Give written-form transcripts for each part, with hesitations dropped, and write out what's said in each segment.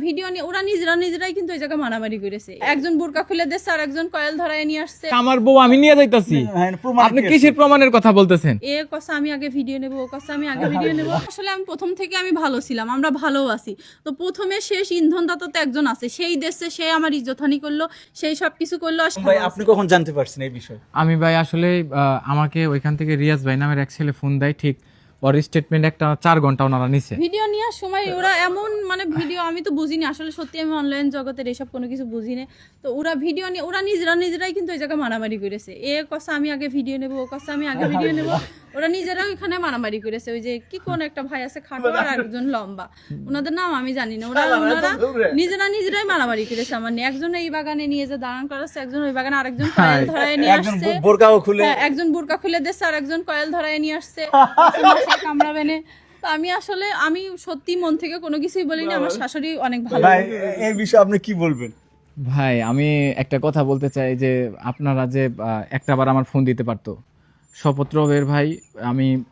Video নিয়ে ওরা নিজেরাই কিন্তু এই জায়গায় মারামারি করেছে। একজন বোরকা খুলে দিচ্ছে আর একজন কয়েল ধরায় নিয়ে আসছে। আমার বউ আমি নিয়ে যাইতাছি, আপনি কিসের প্রমাণের কথা বলতেছেন? এ কথা আমি আগে ভিডিও নেব, ও কথা আমি আগে ভিডিও নেব। আসলে আমি প্রথম থেকে আমি ভালো ছিলাম, আমরা ভালো আছি। তো প্রথমে শেষ ইন্ধনদাতা তো একজন আছে, সেই দেশে সে আমার ইজ্জতহানি করলো, সেই সব কিছু করলো। ভাই আপনি কখন জানতে পারছেন এই বিষয়? আমি ভাই আসলে আমাকে ওইখান থেকে রিয়াজ ভাই নামের এক ছেলে ফোন দেয়, ঠিক ওর স্টেটমেন্ট একটা 4 ঘন্টা ওনারা নিছে। ভিডিও নেওয়ার সময় ওরা এমন মানে ভিডিও আমি তো বুঝিনি আসলে, সত্যি আমি অনলাইন জগতের এসব কোনো কিছু বুঝিনি। তো ওরা ভিডিও নিয়ে ওরা নিজেরাই কিন্তু এই জায়গায় মারামারি করেছে। এ কথা আমি আগে ভিডিও নেব, ও কথা আমি আগে ভিডিও নেব। ওরা নিজেরাও এখানে মারামারি করেছে। ওই যে কি কোন একটা ভাই আছে খাটো আর একজন লম্বা, ওনাদের নাম আমি জানি না। ওনারা নিজেরাই মারামারি করেছে আমার নিয়ে। একজন এই বাগানে নিয়ে যে দাঁড়ান করাচ্ছে, একজন ওই বাগানে আরেকজন কয়েল ধরায় নিয়ে আসছে। একজন বোরকা খুলে দিচ্ছে আর একজন কয়েল ধরায় নিয়ে আসছে কামড়াবেনে। তো আমি সত্যি মন থেকে কোনো কিছুই বলিনি। আমার শাশুড়ি অনেক ভালো। ভাই এই বিষয়ে আপনি কি বলবেন? ভাই আমি একটা কথা বলতে চাই যে আপনারা যে একটাবার আমার ফোন দিতে পারতো। শপথরবের ভাই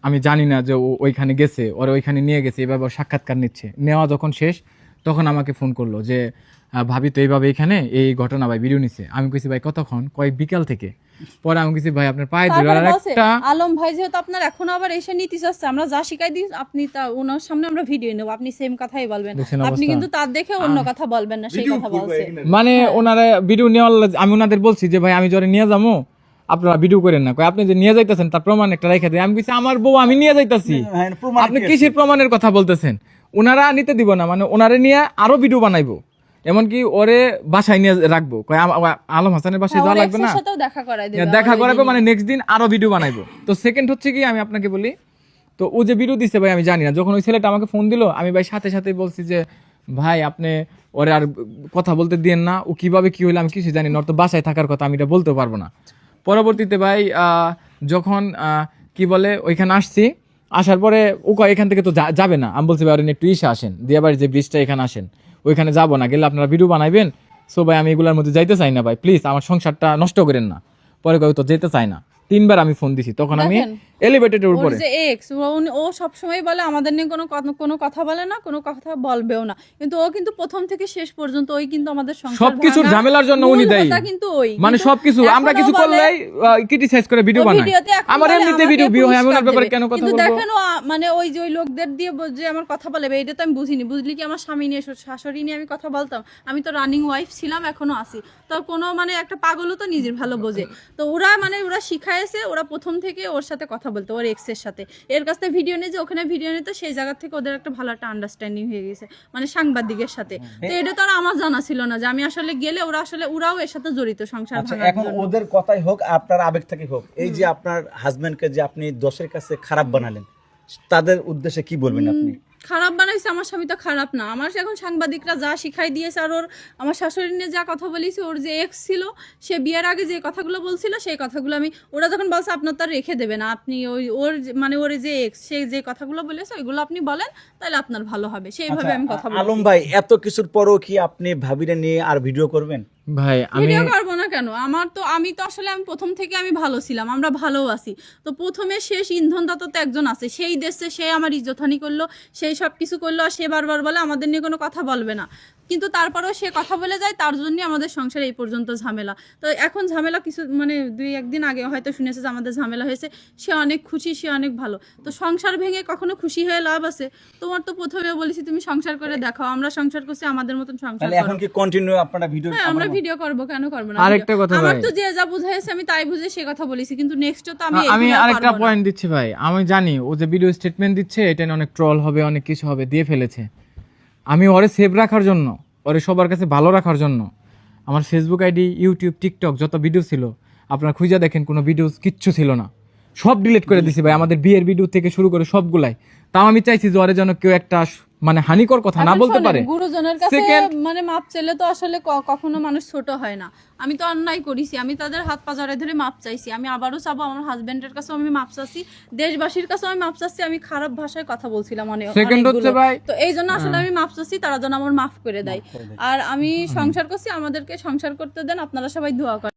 আমি জানি না যে ও ওইখানে গেছে, ওরা ওইখানে নিয়ে গেছে, এভাবে সাক্ষাৎকার নিচ্ছে। নেওয়া যখন শেষ তখন আমাকে ফোন করলো যে ভাবি তো এইভাবে এখানে এই ঘটনা ভাই ভিডিও নিচ্ছে। আমি কইছি ভাই কতক্ষণ? কয়েক বিকাল থেকে। পরে আমি কইছি ভাই আপনার পায়ে ধরে আর একটা আলম ভাই যেহেতু আপনার এখন আবার এসে নিতে চাচ্ছে, আমরা যা শিখাই দিই আপনি তা ওনার সামনে আমরা ভিডিও নেব, আপনি সেম কথাই বলবেন। আপনি কিন্তু তার দেখে অন্য কথা বলবেন না, সেই কথা বলছে। মানে ওনারা ভিডিও নেওয়ার আমি ওনাদের বলছি যে ভাই আমি জরে নিয়ে যাবো, আপনারা ভিডিও করেন না। আপনি যে নিয়ে যাইতেছেন তার প্রমাণ একটা রেখে দেয়। আমি কইছি আমার বউ আমি নিয়ে যাইতাছি, আপনি কিসের প্রমাণের কথা বলতেছেন? ওনারা নিতে দিব না, মানে ওনারে নিয়ে আরো ভিডিও বানাইবো, এমনকি ওরে বাসায় নিয়ে রাখবো। আলম হাসানের বাসায় যাওয়া লাগবে না, দেখা করাবো, মানে নেক্সট দিন আরো ভিডিও বানাইবো। তো সেকেন্ড হচ্ছে কি আমি আপনাকে বলি, তো ও যে ভিডিও দিচ্ছে ভাই আমি জানি না। যখন ওই ছেলেটা আমাকে ফোন দিল আমি ভাই সাথে সাথে বলছি যে ভাই আপনি ওরে আর কথা বলতে দিয়েন না, ও কিভাবে কি হইলো আমি কিছু জানি না, ওর তো বাসায় থাকার কথা, আমি এটা বলতে পারবো না। পরবর্তীতে ভাই যখন কি বলে ওইখানে আসছি, আসার পরে ও এখান থেকে তো যাবে না। আমি বলছি ভাই ওরা একটু আসেন, দিয়াবাড়ি যে ব্রিজটা এখানে আসেন, ওইখানে যাবো না, গেলে আপনারা ভিডিও বানাইবেন। সো ভাই আমি এগুলোর মধ্যে যাইতে চাই না ভাই, প্লিজ আমার সংসারটা নষ্ট করেন না। পরে কই তো যেতে চাই না। 3 বার আমি ফোন দিছি, তখন আমি এলিভেটরের উপরে। ও সবসময় বলে আমাদের নিয়ে কোনো কথা বলে না, কোনো কথা বলবেও না, কিন্তু ও কিন্তু প্রথম থেকে শেষ পর্যন্ত ওই কিন্তু আমাদের সংসার সবকিছু ঝামেলার জন্য উনি দেয়, কিন্তু ওই মানে সবকিছু আমরা কিছু করলেই ক্রিটিসাইজ করে ভিডিও বানায়। আমার এমনিতে ভিডিও হয়, আমি ওর ব্যাপারে কেন কথা বলবো? দেখেন মানে ওই যে ওই লোকদের দিয়ে যে আমার কথা বলে, এটা তো আমি বুঝিনি। বুঝলি কি আমার স্বামী নিয়ে শাশুড়ি নিয়ে আমি কথা বলতাম? আমি তো রানিং ওয়াইফ ছিলাম, এখনো আছি। তো কোনো মানে একটা পাগলও তো নিজের ভালো বোঝে। তো ওরা শিখাইছে, ওরা প্রথম থেকে ওর সাথে কথা বলতো, ওর এক্সের সাথে। এর কাছ থেকে ভিডিও নিয়ে যে ওখানে ভিডিও নিতে, সেই জায়গা থেকে ওদের একটা ভালো একটা আন্ডারস্ট্যান্ডিং হয়ে গেছে, মানে সাংবাদিকের সাথে। তো এটা তো আর আমার জানা ছিল না যে আমি আসলে গেলে ওরাও এর সাথে জড়িত সংসার ভাঙার এখন ওদের কথাই হোক, আপনার আবেগ থেকে হোক, এই যে আপনার হাজবেন্ডকে যে আপনি দশের কাছে খারাপ বানালেন, তাদের উদ্দেশ্যে কি বলবেন আপনি? খারাপ বানাইছে আমার স্বামী তো খারাপ না। আমার এখন সাংবাদিকরা যা শিখাই দিয়েছে, আর আমার শাশুড়ি নিয়ে যা কথা বলেছে, ওর যে এক্স ছিল সে বিয়ের আগে যে কথাগুলো বলছিল, সেই কথাগুলো ওরা যখন বলছে আপনার তার রেখে দেবে না, আপনি ওর যে এক্স সে যে কথাগুলো বলেছে ওইগুলো আপনি বলেন, তাহলে আপনার ভালো হবে, সেইভাবে আমি কথা বলি। আলম ভাই এত কিছুর পরও কি আপনি ভাবিরে নিয়ে আর ভিডিও করবেন? ভাই আমি ভিডিও করবো না কেন? আমি তো আসলে আমি প্রথম থেকে আমি ভালো ছিলাম, আমরা ভালো আছি। তো প্রথমে শেষ ইন্ধনদাতা তো একজন আছে, সেই দেশে সে আমার ইজ্জতহানি করলো, সেই সব কিছু করলো। আর সে বারবার বলে আমাদের নিয়ে কোনো কথা বলবে না, কিন্তু তারপরেও সে কথা বলে যায়। তার জন্য আমাদের সংসারে এই পর্যন্ত ঝামেলা। তো এখন ঝামেলা কিছু মানে 2-1 দিন আগে হয়তো শুনেছে যে আমাদের ঝামেলা হয়েছে। সে অনেক খুশি, সে অনেক ভালো। তো সংসার ভেঙে কখনো খুশি হয়ে লাভ আছে? তোমার তো প্রথমে বলেছি তুমি সংসার করে দেখাও, আমরা সংসার করছি, আমাদের মতন সংসার করো। এখন কি কন্টিনিউ আপনারা ভিডিও? হ্যাঁ, আমরা ভিডিও করব, কেন করব না? আরেকটা কথা ভাই, আমার তো যে যা বুঝাইছে আমি তাই বুঝে সে কথা বলেছি, কিন্তু নেক্সটও তো আমি আরেকটা পয়েন্ট দিচ্ছি ভাই। আমি জানি ও যে ভিডিও স্টেটমেন্ট দিচ্ছে এটা নিয়ে অনেক ট্রল হবে, অনেক কিছু হবে, দিয়ে ফেলেছে। আমি ওরে সেভ রাখার জন্য, ওরে সবার কাছে ভালো রাখার জন্য আমার ফেসবুক আইডি, ইউটিউব, টিকটক যত ভিডিও ছিল আপনারা খুঁজে দেখেন, কোনো ভিডিও কিচ্ছু ছিল না, সব ডিলিট করে দিছি ভাই, আমাদের বিয়ের ভিডিও থেকে শুরু করে সবগুলাই। তাও আমি চাইছি যে ওরে যেন কেউ একটা মানে হানিকর কথা না বলতে পারে। গুরুজনের কাছে মানে মাপ চাইলে তো আসলে কখনো মানুষ ছোট হয় না। আমি তো অন্যায় করেছি, আমি তাদের হাত পা জড়ায় ধরে মাপ চাইছি, আমি আবারও চাবো। আমার হাজবেন্ডের কাছেও আমি মাপ চাচ্ছি, দেশবাসীর কাছেও আমি মাপ চাচ্ছি। আমি খারাপ ভাষায় কথা বলছিলাম অনেক, তো এই জন্য আসলে আমি মাপ চাচ্ছি, তারা যেন আমার মাফ করে দেয়। আর আমি সংসার করছি, আমাদেরকে সংসার করতে দেন, আপনারা সবাই দোয়া করেন।